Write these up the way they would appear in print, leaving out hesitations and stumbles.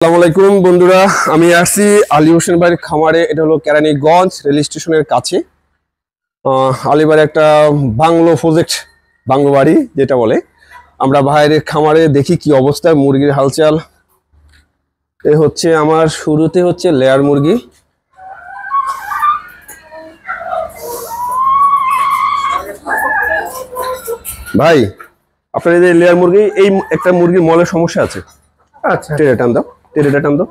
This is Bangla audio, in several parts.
আসসালামু আলাইকুম বন্ধুরা, আমি আসছি আলী হোসেন ভাইয়ের খামারে। এটা হলো কেরানীগঞ্জ রেল স্টেশনের কাছে। আলী ভাইয়ের একটা বাংলো প্রজেক্ট, বাংলো বাড়ি যেটা বলে। আমরা ভাইয়ের খামারে দেখি কি অবস্থা, মুরগির হালচাল। এ হচ্ছে আমার শুরুতে হচ্ছে লেয়ার মুরগি। ভাই আপনার এই যে লেয়ার মুরগি, এই একটা মুরগির মলের সমস্যা আছে। আচ্ছা, টেরে টান দাও, টেরেটা টান দাও,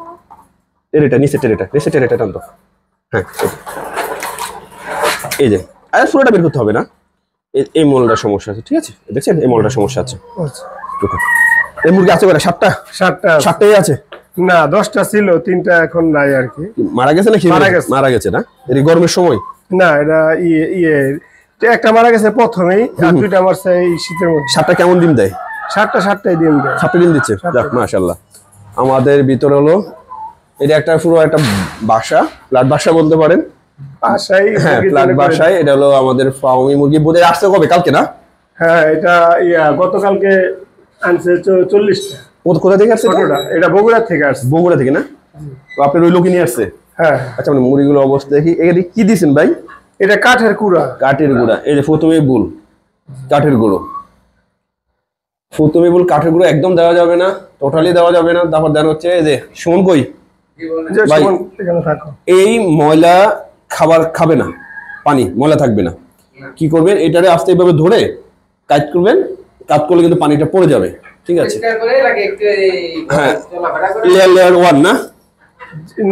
টেরেটা নিচে, টেরেটা টান দাও। হ্যাঁ, এই যে আর পুরোটা বের করতে হবে না, এই মলটার সমস্যা আছে। ঠিক আছে, দেখছেন এই মলটার সমস্যা আছে। এই মুরগি আছে কয়টা? সাতটাই আছে না 10টা ছিল, 3টা এখন নাই আর কি। মারা গেছে নাকি? মারা গেছে না, এই গরমের সময় না, এটা একটা মারা গেছে প্রথমেই, আর 2টা মারছে এই শীতের মধ্যে। 7টা কেমন ডিম দেয়? 7টাই ডিম দেয়। 7টা ডিম দিচ্ছে, যাক মাশাআল্লাহ। আমাদের ভিতরে হলো এটা একটা পুরো একটা বাসা, ফ্ল্যাট বাসা বলতে পারেন। বাসায়, হ্যাঁ ফ্ল্যাট বাসায়। এটা হলো আমাদের ফার্মি মুরগি। বোধহয় আসছে কবে? কালকে না? হ্যাঁ, এটা গতকালকে আনছে 40টা। কোথা থেকে আসছে? এটা বগুড়া থেকে আসছে। বগুড়া থেকে না? তো আপনার ওই লোকই নিয়ে আসছে? হ্যাঁ। আচ্ছা, মানে মুরগিগুলো অবস্থা দেখি। এখানে কি দিয়েছেন ভাই? এটা কাঠের গুঁড়া। কাঠের গুঁড়া। এই যে প্রথমেই বুল কাঠের গুঁড়ো, প্রথমেই বুল কাঠের গুঁড়ো একদম দেওয়া যাবে না, টোটালি দেওয়া যাবে না। তারপর দেন হচ্ছে এই যে সুমন কই ভাই, এই ময়লা খাবার খাবে না, পানি ময়লা থাকবে না। কি করবেন, এটারে আস্তে এইভাবে ধরে কাট করবেন। কাট করলে কিন্তু পানিটা পড়ে যাবে। ঠিক আছে, হ্যাঁ লেয়ার 1 না?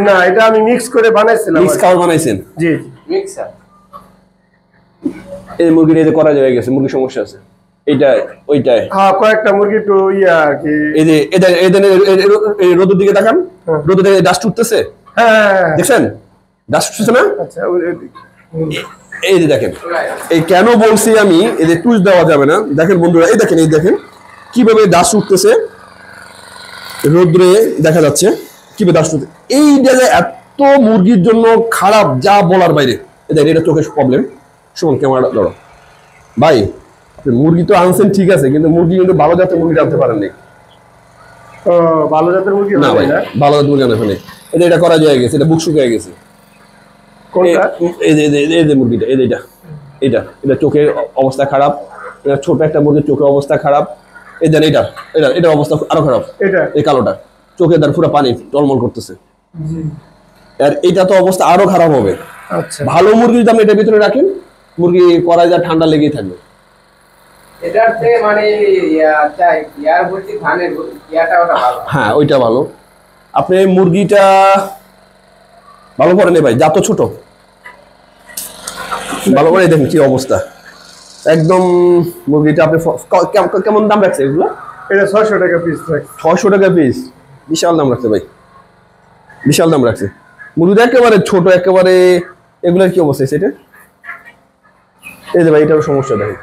না, এটা আমি মিক্স করে বানাইছিলাম। মিক্স খাবার বানাইছেন? জি, মিক্সার। এই মুরগিটা এই যে করা হয়ে গেছে, মুরগির সমস্যা আছে এইটা ওইটায়। হ্যাঁ, কয়েকটা মুরগি একটু আর কি। এই যে এই রোদের দিকে তাকান, রোদের দিকে ডাস্ট উঠতেছে। হ্যাঁ, দেখছেন ডাস্ট উঠতেছে না? আচ্ছা, এই যে দেখেন, এই কেন বলছি আমি এই যে টুইস্ট দেওয়া যাবে না। দেখেন বন্ধুরা, এই দেখেন, এই দেখেন কিভাবে ডাস্ট উঠতেছে, রোদ্রে দেখা যাচ্ছে কিভাবে ডাস্ট উঠতেছে। এই জায়গায় এত মুরগির জন্য খারাপ, যা বলার বাইরে। দেখেন এটা চোখের প্রবলেম। শুনুন ক্যামেরাটা ধরো ভাই, মুরগি তো আনছেন ঠিক আছে, কিন্তু মুরগি কিন্তু ভালো জাতের মুরগি আনতে পারেননি। ভালো জাতের মুরগি না ভাই, ভালো জাতের মুরগি আনতে পারেনি। এটা করা যায় গেছে, এটা বুক শুকিয়ে গেছে। এই যে মুরগিটা, এটা চোখের অবস্থা খারাপ। এটা ছোট একটা মুরগির চোখের অবস্থা খারাপ। এই দেন এটা অবস্থা আরো খারাপ। এই কালোটা চোখে তার পুরো পানি টলমল করতেছে। আর এটা তো অবস্থা আরো খারাপ হবে। আচ্ছা, ভালো মুরগি যদি আপনি এটার ভিতরে রাখেন, মুরগি করায় যা ঠান্ডা লেগেই থাকবে। এটার থেকে মানে ইয়ার ভর্তি ধানের ইয়াটা ওটা ভালো। হ্যাঁ ওইটা ভালো। আপনি মুরগিটা ভালো করেন ভাই, যা তো ছোট ভালো করে দেখেন কি অবস্থা একদম। মুরগিটা আপনি কেমন দাম রাখছে এগুলো? এটা 600 টাকা পিস রাখছে। 600 টাকা পিস, বিশাল দাম রাখছে ভাই, বিশাল দাম রাখছে। মুরগিটা একেবারে ছোট, একেবারে। এগুলোর কি অবস্থা সেটা? এই যে ভাই, এটারও সমস্যা দেখেন।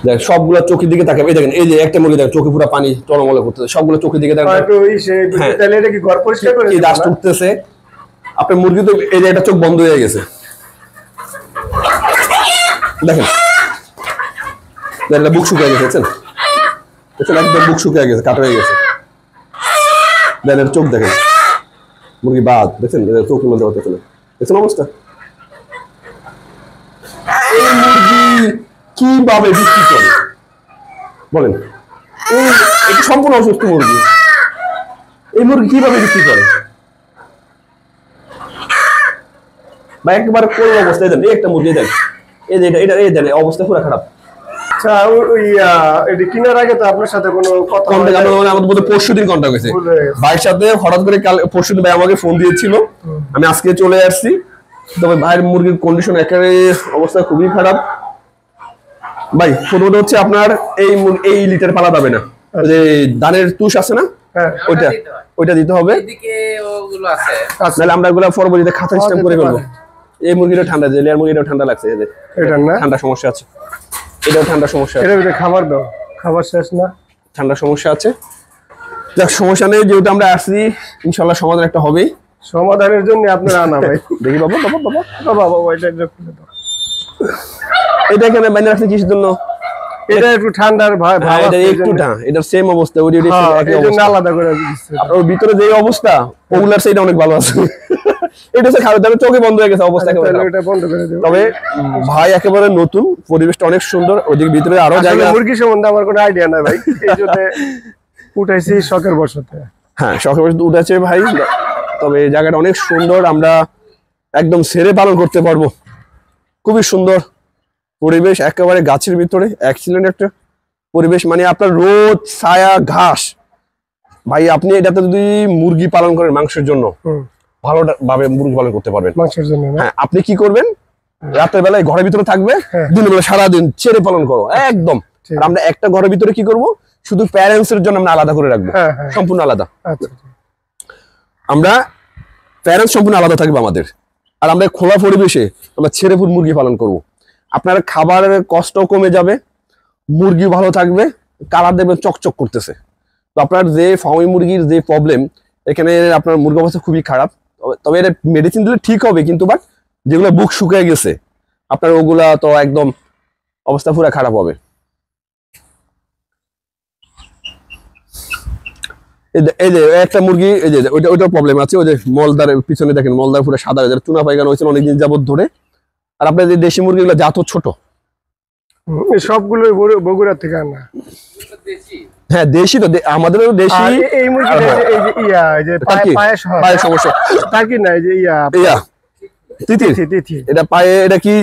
দেখ সবগুলো চোখের দিকে তাকাবে। এই দেখেন, এই যে একটা মুরগি দেখেন চোখে পুরো পানি টলমল করতেছে, সবগুলো চোখের দিকে তাকাবে। তাহলে এটা কি ঘর পরিষ্কার করে কি ডাস্ট উঠতেছে। আপনার মুরগি তো এই যে একটা চোখ বন্ধ হয়ে গেছে, দেখেন বুক শুকিয়ে গেছে। দেখছেন একদম বুক শুকিয়ে গেছে, কাটা হয়ে গেছে। দেখেন চোখ, দেখেন মুরগি বাদ, দেখছেন চোখের মধ্যে হতে চলে। দেখছেন অবস্থা? এই মুরগি কিভাবে বিক্রি করে বলেন? এটা সম্পূর্ণ অসুস্থ মুরগি, এই মুরগি কিভাবে বিক্রি করে বা একবার কোন অবস্থায় দেন? এই একটা মুরগি দেন, এই যে এটা দেন, অবস্থা পুরো খারাপ। আচ্ছা, এটা কেনার আগে তো আপনার সাথে কোনো কথা আমাদের মধ্যে পরশুদিন কন্টাক্ট হয়েছে ভাইয়ের সাথে। হঠাৎ করে পরশুদিন ভাই আমাকে ফোন দিয়েছিল, আমি আজকে চলে আসছি। তবে ভাইয়ের মুরগির কন্ডিশন একেবারে অবস্থা খুবই খারাপ ভাই। প্রথমত হচ্ছে আপনার এই লিটার পালা যাবে না, যে ধানের তুষ আছে না, ওইটা দিতে হবে। নাহলে আমরা এগুলো পরবর্তীতে খাতা সিস্টেম করে ফেলবো। এই মুরগিটা ঠান্ডা, যে লেয়ার মুরগিটাও ঠান্ডা লাগছে, ঠান্ডা সমস্যা আছে, এটাও ঠান্ডা সমস্যা। খাবার দাও, খাবার শেষ না, ঠান্ডা সমস্যা আছে। যাক সমস্যা নেই, যেহেতু আমরা আসছি ইনশাল্লাহ সমাধান একটা হবেই। সমাধানের জন্য আপনারা আনা ভাই। দেখি বাবা, বাবা এটা এটা এখানে বাইরে রাখছে কিসের জন্য? এটা একটু ঠান্ডার ভাব এটা আছে, একটু না, এটার সেম অবস্থা, ওই একই এই জন্য অবস্থা। আলাদা করে দিচ্ছে। আপনার ভিতরে যে অবস্থা ওগুলার সেটা অনেক ভালো আছে। এটা হচ্ছে খারাপ, তবে চোখে বন্ধ হয়ে গেছে অবস্থা একেবারে খারাপ। এটা বন্ধ করে দেব। তবে ভাই একেবারে নতুন, পরিবেশটা অনেক সুন্দর, ওদিকে ভিতরে আরো জায়গা। মুরগি সম্বন্ধে আমার কোনো আইডিয়া নাই ভাই, এই জন্য উঠাইছি শখের বশতে। হ্যাঁ, শখের বশে উঠেছে ভাই, তবে এই জায়গাটা অনেক সুন্দর, আমরা একদম ছেড়ে পালন করতে পারবো। খুবই সুন্দর পরিবেশ, একেবারে গাছের ভিতরে এক্সিলেন্ট একটা পরিবেশ, মানে আপনার রোদ ছায়া ঘাস। ভাই আপনি এটাতে যদি মুরগি পালন করেন মাংসের জন্য ভালো ভাবে মুরগি পালন করতে পারবেন। মাংসের জন্য না? হ্যাঁ, আপনি কি করবেন, রাতের বেলায় ঘরের ভিতরে থাকবে, দিনের বেলা সারাদিন ছেড়ে পালন করো একদম। আর আমরা একটা ঘরের ভিতরে কি করব, শুধু প্যারেন্টস এর জন্য আমরা আলাদা করে রাখবো, সম্পূর্ণ আলাদা। আচ্ছা, আমরা প্যারেন্টস সম্পূর্ণ আলাদা থাকবে আমাদের, আর আমরা খোলা পরিবেশে আমরা ছেড়ে ফুল মুরগি পালন করব। আপনার খাবারের কষ্টও কমে যাবে, মুরগি ভালো থাকবে, কালার দেখবেন চকচক করতেছে। তো আপনার যে ফার্মি মুরগির যে প্রবলেম, এখানে আপনার মুরগি অবস্থা খুবই খারাপ। তবে এটা মেডিসিন দিলে ঠিক হবে, কিন্তু বাট যেগুলো বুক শুকিয়ে গেছে আপনার ওগুলা তো একদম অবস্থা পুরো খারাপ হবে। এই যে একটা মুরগি, এই যে ওইটার প্রবলেম আছে, ওই যে মলদারের পিছনে দেখেন, মলদার পুরো সাদা, চুনা পায়খানা হয়েছিল অনেকদিন যাবত ধরে। আর আপনার যে দেশি মুরগিগুলো জাত ছোট, সবগুলো বগুড়া থেকে আনা। হ্যাঁ দেশি তো, আমাদেরও দেশি। এই মুরগি এই যে ইয়া, এই যে পায়ে সমস্যা তার কি না, এই যে ইয়া তিথি, এটা পায়ে, এটা কি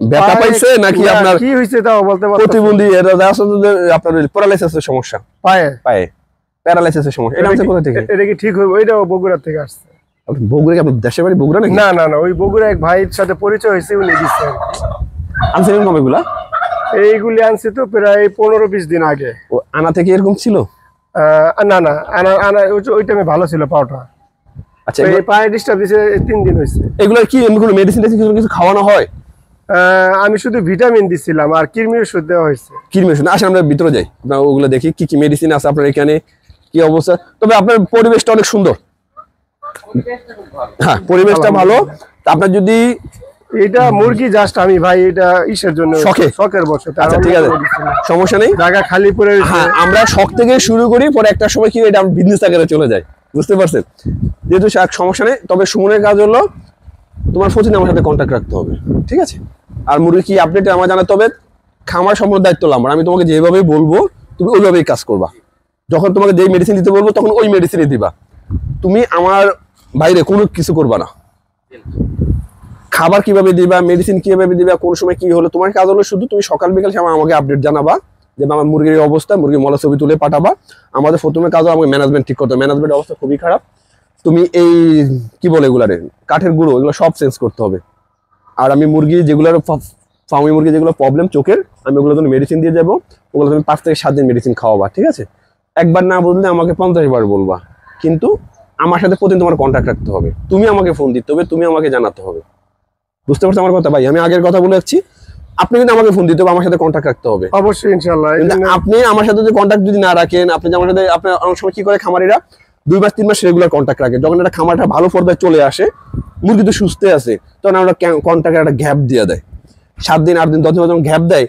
ব্যথা পাইছে নাকি আপনার কি হইছে তাও বলতে পারবো? প্রতিবন্ধী, এটা আসলে আপনার প্যারালাইসিসের সমস্যা, পায়ে প্যারালাইসিসের সমস্যা। এটা কোথা থেকে, এটা কি ঠিক হইব? এটাও বগুড়া থেকে আসছে। আপনি বগুড়া, কি আপনার দেশের বাড়ি বগুড়া নাকি? না না না, ওই বগুড়া এক ভাইয়ের সাথে পরিচয় হয়েছে, উনি দিচ্ছেন। আনছিলেন কবে এগুলা? এইগুলি আনছি তো প্রায় 15-20 দিন আগে। ও আনা থেকে এরকম ছিল? না না, আনা ওই টাইমে ভালো ছিল পাওটা। আচ্ছা, এই পায়ে ডিস্টার্ব দিছে 3 দিন হয়েছে। এগুলা কি এমনি মেডিসিন কিছু খাওয়ানো হয়? আমি শুধু ভিটামিন দিছিলাম, আর কৃমির ওষুধ দেওয়া হয়েছে। কৃমির ওষুধ? আসেন আমরা ভিতরে যাই, আমরা ওগুলো দেখি কি কি মেডিসিন আছে আপনার এখানে, কি অবস্থা। তবে আপনার পরিবেশটা অনেক সুন্দর, হ্যাঁ পরিবেশটা ভালো। আপনার যদি এটা মুরগি জাস্ট আমি ভাই এটা ইসের জন্য, শখের বশে। আচ্ছা ঠিক আছে, সমস্যা নেই, জায়গা খালি পড়ে রয়েছে। হ্যাঁ, আমরা শখ থেকে শুরু করি, পরে একটা সময় কি এটা বিজনেস আকারে চলে যায়, বুঝতে পারছেন? যেহেতু সমস্যা নেই, তবে সুমনের কাজ হলো তোমার প্রতিদিন আমার সাথে কন্ট্যাক্ট রাখতে হবে, ঠিক আছে? আর মুরগি কি আপডেট আমার জানাতে হবে, খামার সম্পূর্ণ দায়িত্ব আমার। আমি তোমাকে যেভাবে বলবো তুমি ওইভাবেই কাজ করবা। যখন তোমাকে যে মেডিসিন দিতে বলবো তখন ওই মেডিসিনই দিবা, তুমি আমার বাইরে কোনো কিছু করবা না। খাবার কিভাবে দিবা, মেডিসিন কিভাবে দিবা, কোন সময় কি হলো, তোমার কাজ হলো শুধু তুমি সকাল বিকাল আমাকে আপডেট জানাবা যে আমার মুরগির অবস্থা, মুরগির মলা ছবি তুলে পাঠাবা। আমাদের প্রথমে কাজ হলো আমাকে ম্যানেজমেন্ট ঠিক করতে হবে, ম্যানেজমেন্ট অবস্থা খুবই খারাপ। তুমি এই কি বলে এগুলারে, কাঠের গুঁড়ো, এগুলো সব চেঞ্জ করতে হবে। আর আমি মুরগি যেগুলোর ফার্মি মুরগি যেগুলো প্রবলেম চোখের, আমি ওগুলো তুমি মেডিসিন দিয়ে যাবো, ওগুলো তুমি 5 থেকে 7 দিন মেডিসিন খাওয়াবা, ঠিক আছে? একবার না বললে আমাকে 50 বার বলবা, কিন্তু আমার সাথে প্রতিদিন তোমার কন্ট্যাক্ট রাখতে হবে, তুমি আমাকে ফোন দিতে হবে, তুমি আমাকে জানাতে হবে, বুঝতে পারছো আমার কথা ভাই? আমি আগের কথা বলে যাচ্ছি, আপনি কিন্তু আমাকে ফোন দিতে হবে, আমার সাথে কন্ট্যাক্ট রাখতে হবে অবশ্যই ইনশাআল্লাহ। আপনি আমার সাথে যদি কন্ট্যাক্ট যদি না রাখেন, আপনি আমার সাথে, আপনার অনেক সময় কি করে খামারিরা 2 মাস 3 মাস রেগুলার কন্ট্যাক্ট রাখে, যখন একটা খামারটা ভালো পর্যায়ে চলে আসে, মুরগি তো সুস্থ আছে, তখন আমরা কন্ট্যাক্টের একটা গ্যাপ দিয়ে দেয়, 7 দিন 8 দিন 10 দিন যখন গ্যাপ দেয়,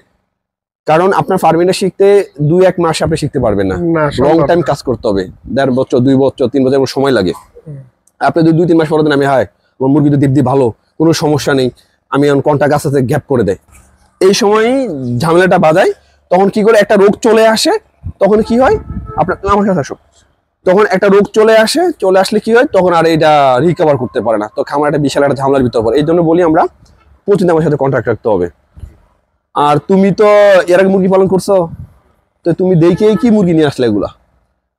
কারণ আপনার ফার্মিংটা শিখতে 2-1 মাস আপনি শিখতে পারবেন না, লং টাইম কাজ করতে হবে, 1.5 বছর 2 বছর 3 বছর সময় লাগে। আপনি 2-3 মাস পরে দেন আমি আমার মুরগি তো দিব্যি ভালো, কোনো সমস্যা নেই, আমি এখন কন্ট্যাক্ট আস্তে গ্যাপ করে দেয়, এই সময়ই ঝামেলাটা বাজায়। তখন কি করে একটা রোগ চলে আসে, তখন কি হয় আপনার, আমার কাছে আসো, তখন একটা রোগ চলে আসলে কি হয়, তখন আর এটা রিকভার করতে পারে না, তো খামার একটা বিশাল একটা ঝামেলার ভিতর পড়ে। এই জন্য বলি আমরা প্রতিদিন আমার সাথে কন্ট্যাক্ট রাখতে হবে। আর তুমি তো এর আগে মুরগি পালন করছো, তো তুমি দেখেই কি মুরগি নিয়ে আসলে এগুলা,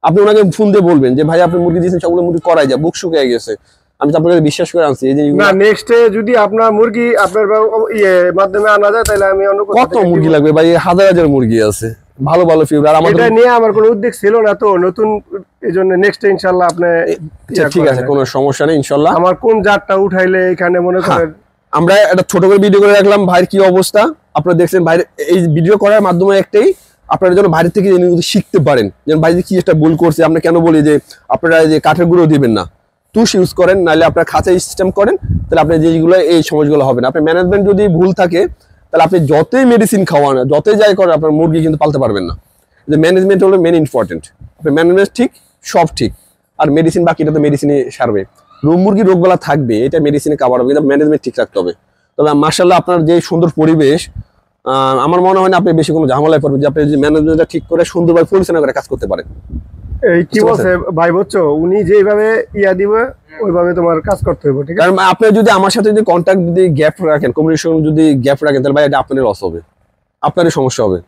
আপনি ওনাকে ফোন দিয়ে বলবেন যে ভাই আপনি মুরগি দিয়েছেন, সবগুলো মুরগি করাই যায়, বুক শুকিয়ে গেছে, আমি তো আপনাকে বিশ্বাস করে আনছি। এই যে না, নেক্সট যদি আপনার মুরগি আপনার মাধ্যমে আনা যায়, তাহলে আমি অন্য কত মুরগি লাগবে ভাই, হাজার মুরগি আছে, ভালো ভালো ফিউর। আর আমাদের এটা নিয়ে আমার কোনো উদ্যোগ ছিল না তো, নতুন, এইজন্য নেক্সট ইনশাআল্লাহ আপনি ঠিক আছে, কোনো সমস্যা নেই ইনশাআল্লাহ। আমার কোন জাতটা উঠাইলে এখানে মনে করেন, আমরা একটা ছোট করে ভিডিও করে রাখলাম ভাইয়ের কি অবস্থা, আপনারা দেখছেন। ভাইয়ের এই ভিডিও করার মাধ্যমে একটাই, আপনারা যেন বাইরে থেকে শিখতে পারেন, যেন বাইরে কি একটা ভুল করছে। আমরা কেন বলি যে আপনারা যে কাঠের গুঁড়ো দিবেন না, তুষ ইউজ করেন, নাহলে আপনার খাঁচা সিস্টেম করেন, তাহলে আপনার যেগুলো এই সমস্যাগুলো হবে না। আপনার ম্যানেজমেন্ট যদি ভুল থাকে, তাহলে আপনি যতই মেডিসিন খাওয়ান, যতই যাই করেন, আপনার মুরগি কিন্তু পালতে পারবেন না। যে ম্যানেজমেন্ট হলো মেন ইম্পর্টেন্ট। আপনার ম্যানেজমেন্ট ঠিক, সব ঠিক, আর মেডিসিন বাকিটা তো মেডিসিনে সারবে। মুরগি রোগবেলা থাকবে, এটা মেডিসিনে কাভার হবে, কিন্তু ম্যানেজমেন্ট ঠিক রাখতে হবে। তবে মাশাআল্লাহ আপনার যে সুন্দর পরিবেশ, আমার মনে হয় না আপনি বেশি কোনো ঝামেলায় পড়বেন, যে আপনি যদি ম্যানেজমেন্টটা ঠিক করে সুন্দরভাবে পরিচালনা করে কাজ করতে পারেন। এই কি বলছে ভাই বুঝছো, উনি যেভাবে ইয়া দিবে ওইভাবে তোমার কাজ করতে হবে, ঠিক আছে? কারণ আপনি যদি আমার সাথে যদি কন্ট্যাক্ট যদি গ্যাপ রাখেন, কমিউনিকেশন যদি গ্যাপ রাখেন, তাহলে ভাই এটা আপনারই লস হবে, আপনারই সমস্যা হবে।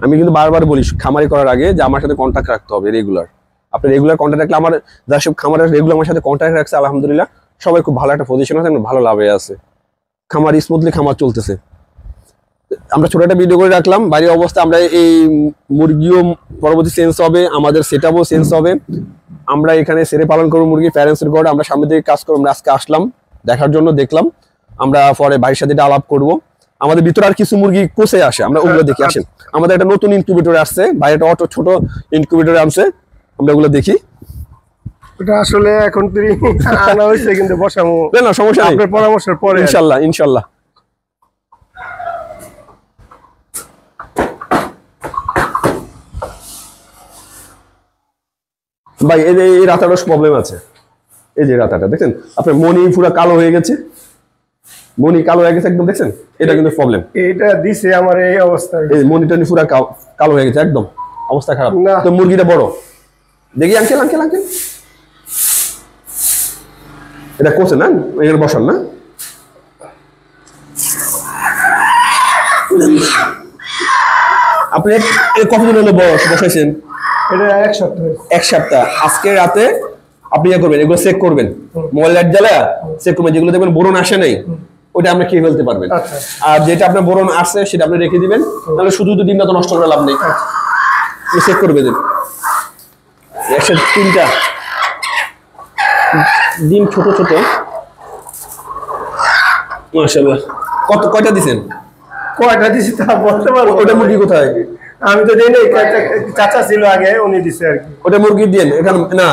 আমি কিন্তু বারবার বলি খামারি করার আগে যে আমার সাথে কন্ট্যাক্ট রাখতে হবে রেগুলার। আপনি রেগুলার কন্ট্যাক্ট রাখলে, আমার যারা সব খামারে রেগুলার আমার সাথে কন্ট্যাক্ট রাখছে, আলহামদুলিল্লাহ সবাই খুব ভালো একটা পজিশন আছে, ভালো লাভে আছে, খামার স্মুথলি খামার চলতেছে। আমরা ছোট একটা ভিডিও করে রাখলাম বাড়ির অবস্থা। আমরা এই মুরগিও পরবর্তী চেঞ্জ হবে, আমাদের সেটআপও চেঞ্জ হবে। আমরা এখানে সেরে পালন করবো মুরগি, প্যারেন্টসের ঘর, আমরা সামনে থেকে কাজ করবো। আমরা আজকে আসলাম দেখার জন্য, দেখলাম। আমরা পরে ভাইয়ের সাথে এটা আলাপ করবো। আমাদের ভিতরে আর কিছু মুরগি কোষে আসে, আমরা ওগুলো দেখি। আসেন, আমাদের একটা নতুন ইনকিউবেটর আসছে, বাইরে একটা অটো ছোট ইনকিউবেটর আনছে, আমরা ওগুলো দেখি। এটা আসলে এখন তুই আনা হয়েছে, কিন্তু বসামো না সমস্যা নেই, আপনার পরামর্শের পরে ইনশাল্লাহ ইনশাল্লাহ। ভাই এই রাতাটা প্রবলেম আছে, এই যে রাতাটা দেখেন আপনার মনি পুরো কালো হয়ে গেছে, মনি কালো হয়ে গেছে একদম, দেখছেন? এটা কিন্তু প্রবলেম। এটা দিছে আমার এই অবস্থায়, এই মনিটা পুরো কালো হয়ে গেছে একদম, অবস্থা খারাপ। না। তো মুরগিটা বড় দেখি, আঙ্কেল আঙ্কেল আঙ্কেল এটা কোচে না, এখানে বসান না। আপনি কতদিন হলো বসাইছেন? এটা এক সপ্তাহ। এক সপ্তাহ। আজকে রাতে আপনি ইয়ে করবেন, এগুলো চেক করবেন, মোবাইল লাইট জ্বালা চেক করবেন, যেগুলো দেখবেন বোরন আসে নাই ওইটা আপনি খেয়ে ফেলতে পারবেন। আচ্ছা। আর যেটা আপনার বোরন আসছে সেটা আপনি রেখে দিবেন, তাহলে শুধু ডিমটা তো নষ্ট করে লাভ নেই। চেক করবে দিন, 103টা ডিম ছোট ছোট, মাশাআল্লাহ। কয়টা দিছেন? কয়টা দিছি তা বলতে পারবো। ওটা মুরগি কোথায়? আমি তো জানি চাচা ছিল আগে, উনি দিছে আর কি। ওটা মুরগি দেন এখানে না,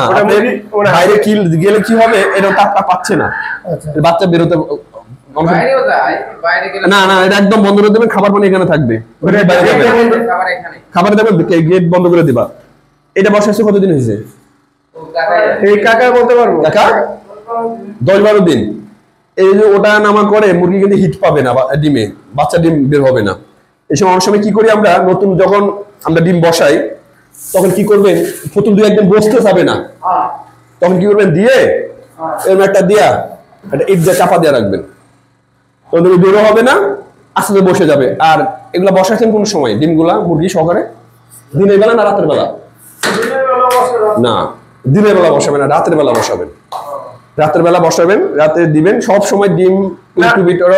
বাইরে কি গেলে কি হবে, এটা টাকা পাচ্ছে না, আচ্ছা। বাচ্চা বেরোতে বাইরেও যায়, বাইরে গেলে না না, এটা একদম বন্ধ করে দেবেন। খাবার পানি এখানে থাকবে, খাবার এখানে। খাবার দেবেন, গেট বন্ধ করে দিবা। এটা বসাইছে কতদিন হয়েছে? এই কাকা বলতে পারবো, কাকা 10-12 দিন। এই যে ওটা নামা করে মুরগি কিন্তু হিট পাবে না, ডিমে বাচ্চা ডিম বের হবে না। এই সময় অনেক সময় কি করি আমরা, নতুন যখন আমরা ডিম বসাই তখন কি করবেন, প্রথম 2-1 দিন বসতে যাবে না, তখন কি করবেন, দিয়ে এরকম একটা দিয়া একটা ইট দিয়ে চাপা দিয়ে রাখবেন, তখন বেরো হবে না, আস্তে আস্তে বসে যাবে। আর এগুলা বসাচ্ছেন কোন সময় ডিমগুলা মুরগি সহকারে? দিনের বেলা না রাতের বেলা? না, দিনের বেলা বসাবেন না, রাতের বেলা বসাবেন। রাতের বেলা বসাবেন, রাতে দিবেন। সব সময় ডিম ইনকিউবেটরে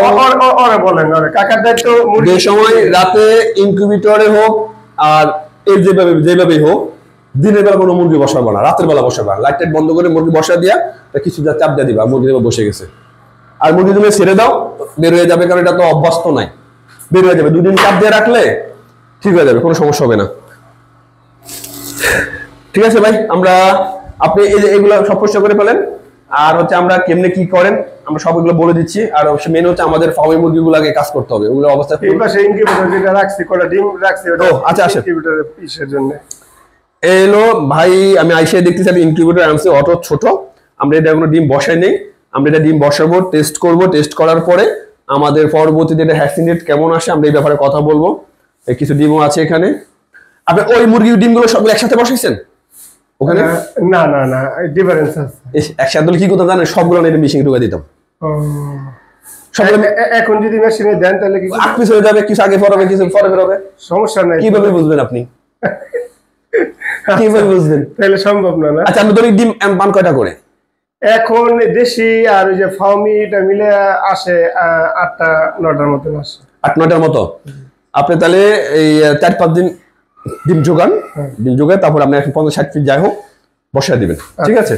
বলেন কাকার দায়িত্ব। যে সময় রাতে ইনকিউবেটরে হোক আর এর যেভাবেই হোক, দিনের বেলা কোনো মুরগি বসাবো না, রাতের বেলা বসাবা। লাইট টাইট বন্ধ করে মুরগি বসা দিয়া কিছু চাপ দিয়ে দিবা, মুরগি বসে গেছে। আর মুরগি তুমি ছেড়ে দাও, বের হয়ে যাবে, কারণ এটা তো অভ্যস্ত নাই, বের হয়ে যাবে। 2 দিন চাপ দিয়ে রাখলে ঠিক হয়ে যাবে, কোনো সমস্যা হবে না। ঠিক আছে ভাই, আমরা আপনি এই যে এগুলো সব পরিষ্কার করে ফেলেন। আর হচ্ছে আমরা কেমনে কি করেন আমরা সবগুলো বলে দিচ্ছি। আর মেন হচ্ছে আমাদের ফার্মে মুরগিগুলোকে কাজ করতে হবে, ওগুলো অবস্থা। এই পাশে ইনকিউবেটর যেটা রাখছি, কোলা ডিম রাখছি, ওটা আচ্ছা আসেন ইনকিউবেটরের পিসের জন্য। এলো ভাই, আমি আইসে দেখতেছি আমি ইনকিউবেটর আনছি অটো ছোট। আমরা এটা কোনো ডিম বসাই নেই, আমরা এটা ডিম বসাবো, টেস্ট করব। টেস্ট করার পরে আমাদের পরবর্তীতে এটা হ্যাচিং রেট কেমন আসে আমরা এই ব্যাপারে কথা বলবো। কিছু ডিমও আছে এখানে। আপনি ওই মুরগির ডিমগুলো সবগুলো একসাথে বসাইছেন ওখানে? না না না, ডিফারেন্স আছে। একসাথে কি করতে জানেন, সবগুলো এটা মেশিনে ঢুকে দিতাম। এখন যদি মেশিনে দেন তাহলে কি পিস হয়ে যাবে, কিছু আগে পড়াবে, কিছু পরে বেরোবে, সমস্যা নাই। কিভাবে বুঝবেন আপনি? কিভাবে বুঝবেন? তাহলে সম্ভব না। আচ্ছা, আমি ধরি ডিম পান কয়টা করে? এখন দেশি আর ওই যে ফার্মি এটা মিলে আসে 8-9টার মতো আসে। 8-9টার মতো। আপনি তাহলে এই 4-5 দিন ডিম যোগান, ডিম যোগায় তারপর আপনি 50-60 পিস যাই হোক বসায় দিবেন, ঠিক আছে?